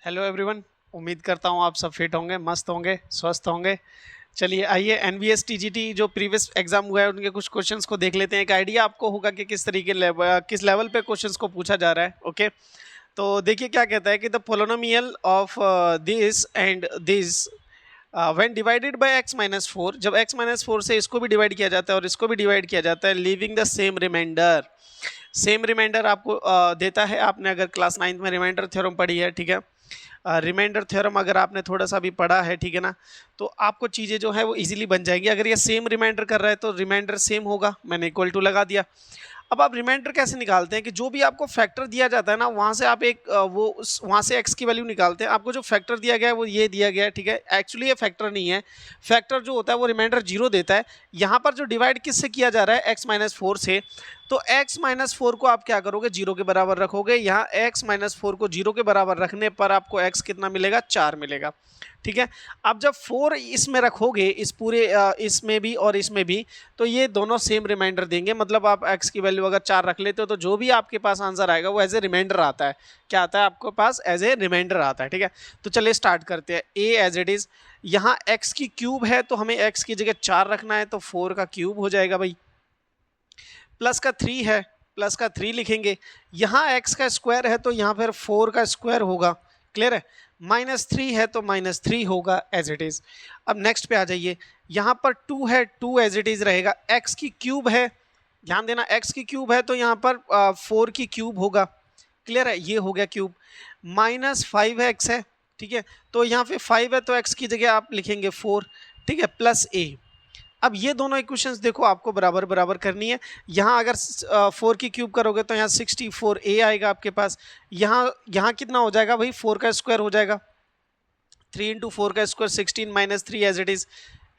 Hello everyone. उम्मीद करता हूँ आप सब फिट होंगे, मस्त होंगे, स्वस्थ होंगे। चलिए आइए एनवीएस टीजीटी जो प्रीवियस एग्जाम हुआ है उनके कुछ क्वेश्चंस को देख लेते हैं। एक आइडिया आपको होगा कि किस लेवल पे क्वेश्चंस को पूछा जा रहा है। ओके, तो देखिए क्या कहता है कि the polynomial of this and this when divided by x minus four, जब x माइनस फोर से इसको भी डिवाइड किया जाता है और इसको भी डिवाइड किया जाता है, leaving the same remainder. Same remainder आपको देता है। आपने अगर क्लास 9 में रिमाइंडर थ्योरम पढ़ी है, ठीक है, रिमाइंडर थ्योरम अगर आपने थोड़ा सा भी पढ़ा है, ठीक है ना, तो आपको चीज़ें जो है वो इजीली बन जाएंगी। अगर ये सेम रिमाइंडर कर रहा है तो रिमाइंडर सेम होगा, मैंने इक्वल टू लगा दिया। अब आप रिमाइंडर कैसे निकालते हैं कि जो भी आपको फैक्टर दिया जाता है ना, वहाँ से आप एक वहाँ से एक्स की वैल्यू निकालते हैं। आपको जो फैक्टर दिया गया है वो ये दिया गया है, ठीक है। एक्चुअली ये फैक्टर नहीं है, फैक्टर जो होता है वो रिमाइंडर जीरो देता है। यहाँ पर जो डिवाइड किससे किया जा रहा है, एक्स माइनस फोर से, तो x माइनस फोर को आप क्या करोगे, जीरो के बराबर रखोगे। यहाँ x माइनस फोर को जीरो के बराबर रखने पर आपको x कितना मिलेगा, 4 मिलेगा, ठीक है। अब जब 4 इसमें रखोगे, इस पूरे इसमें भी और इसमें भी, तो ये दोनों सेम रिमाइंडर देंगे। मतलब आप x की वैल्यू अगर 4 रख लेते हो तो जो भी आपके पास आंसर आएगा वो एज ए रिमाइंडर आता है। क्या आता है आपके पास, एज ए रिमाइंडर आता है, ठीक है। तो चलिए स्टार्ट करते हैं। a एज इट इज, यहाँ x की क्यूब है तो हमें x की जगह 4 रखना है, तो 4 का क्यूब हो जाएगा भाई। प्लस का 3 है, प्लस का 3 लिखेंगे। यहाँ x का स्क्वायर है तो यहाँ पर 4 का स्क्वायर होगा, क्लियर है। माइनस 3 है तो माइनस 3 होगा एज इट इज। अब नेक्स्ट पे आ जाइए, यहाँ पर 2 है, 2 एज इट इज रहेगा। x की क्यूब है, ध्यान देना, x की क्यूब है तो यहाँ पर 4 की क्यूब होगा, क्लियर है, ये हो गया क्यूब। माइनस 5 है, x है, ठीक है, तो यहाँ पे 5 है तो x की जगह आप लिखेंगे 4, ठीक है, प्लस a। अब ये दोनों इक्वेशंस देखो आपको बराबर बराबर करनी है। यहाँ अगर 4 की क्यूब करोगे तो यहाँ 64a आएगा आपके पास। यहाँ कितना हो जाएगा भाई, 4 का स्क्वायर हो जाएगा, 3 इंटू 4 का square 16 minus 3 as it is,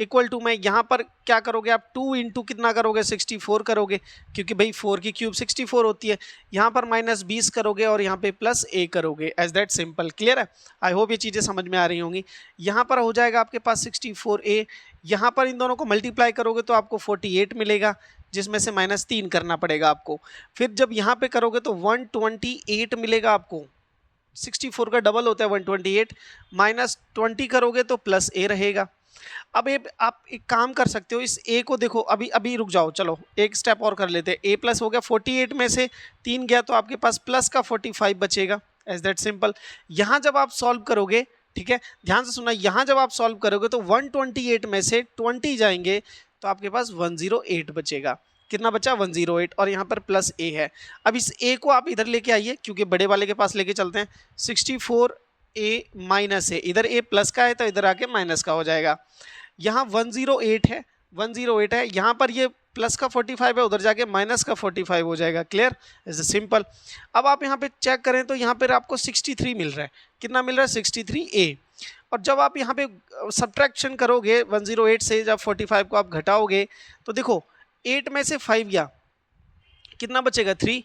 equal to में यहाँ पर क्या करोगे आप, 2 इंटू कितना करोगे, 64 करोगे, क्योंकि भाई 4 की क्यूब 64 होती है। यहाँ पर माइनस 20 करोगे और यहाँ पे प्लस a करोगे, एज दैट सिंपल, क्लियर है। आई होप ये चीज़ें समझ में आ रही होंगी। यहाँ पर हो जाएगा आपके पास 64a, यहाँ पर इन दोनों को मल्टीप्लाई करोगे तो आपको 48 मिलेगा, जिसमें से माइनस 3 करना पड़ेगा आपको। फिर जब यहाँ पे करोगे तो 128 मिलेगा आपको, 64 का डबल होता है 128, माइनस 20 करोगे तो प्लस a रहेगा। अब आप एक काम कर सकते हो, इस a को देखो, अभी अभी रुक जाओ, चलो एक स्टेप और कर लेते हैं। a प्लस हो गया, 48 में से 3 गया तो आपके पास प्लस का 45 बचेगा, एज दैट सिंपल। यहाँ जब आप सॉल्व करोगे, ठीक है, ध्यान से सुना, यहाँ जब आप सॉल्व करोगे तो 128 में से 20 जाएंगे तो आपके पास 108 बचेगा। कितना बचा, 108, और यहाँ पर प्लस a है। अब इस a को आप इधर लेके आइए, क्योंकि बड़े वाले के पास लेके चलते हैं। 64a माइनस है, इधर a प्लस का है तो इधर आके माइनस का हो जाएगा। यहाँ 108 है, 108 है, यहाँ पर ये प्लस का 45 है, उधर जाके माइनस का 45 हो जाएगा, क्लियर, इज सिंपल। अब आप यहाँ पे चेक करें तो यहाँ पर आपको 63 मिल रहा है। कितना मिल रहा है, 63a। और जब आप यहाँ पे सब्ट्रैक्शन करोगे 108 से, जब 45 को आप घटाओगे तो देखो 8 में से 5 गया, कितना बचेगा, 3,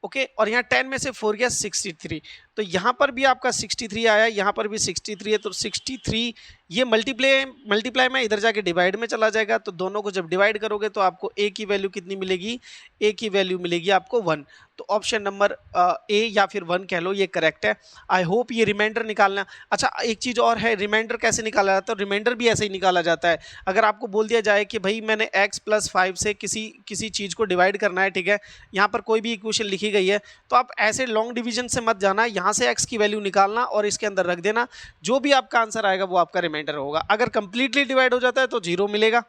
ओके, और यहाँ 10 में से 4 गया, 63। तो यहाँ पर भी आपका 63 आया, यहाँ पर भी 63 है, तो 63 ये मल्टीप्लाई में इधर जाके डिवाइड में चला जाएगा। तो दोनों को जब डिवाइड करोगे तो आपको a की वैल्यू कितनी मिलेगी, a की वैल्यू मिलेगी आपको 1। तो ऑप्शन नंबर a या फिर 1 कह लो, ये करेक्ट है। आई होप ये रिमाइंडर निकालना। अच्छा, एक चीज़ और है, रिमाइंडर कैसे निकाला जाता है, रिमाइंडर भी ऐसे ही निकाला जाता है। अगर आपको बोल दिया जाए कि भाई मैंने x प्लस 5 से किसी चीज़ को डिवाइड करना है, ठीक है, यहाँ पर कोई भी इक्वेशन लिखी गई है, तो आप ऐसे लॉन्ग डिवीजन से मत जाना, यहाँ से x की वैल्यू निकालना और इसके अंदर रख देना। जो भी आपका आंसर आएगा वो आपका रिमाइंडर होगा। अगर कंप्लीटली डिवाइड हो जाता है तो 0 मिलेगा,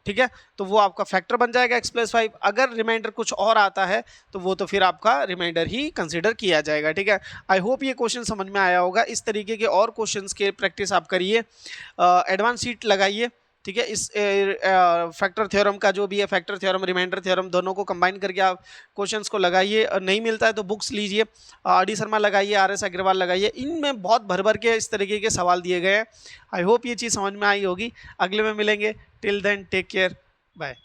ठीक है, तो वो आपका फैक्टर बन जाएगा x प्लस 5। अगर रिमाइंडर कुछ और आता है तो वो तो फिर आपका रिमाइंडर ही कंसीडर किया जाएगा, ठीक है। आई होप ये क्वेश्चन समझ में आया होगा। इस तरीके के और क्वेश्चंस के प्रैक्टिस आप करिए, एडवांस शीट लगाइए, ठीक है। इस फैक्टर थ्योरम का जो भी है, फैक्टर थ्योरम, रिमाइंडर थ्योरम, दोनों को कंबाइन करके आप क्वेश्चंस को लगाइए। नहीं मिलता है तो बुक्स लीजिए, डी शर्मा लगाइए, RS अग्रवाल लगाइए, इनमें बहुत भर भर के इस तरीके के सवाल दिए गए हैं। आई होप ये चीज़ समझ में आई होगी। अगले में मिलेंगे, till then take care, bye.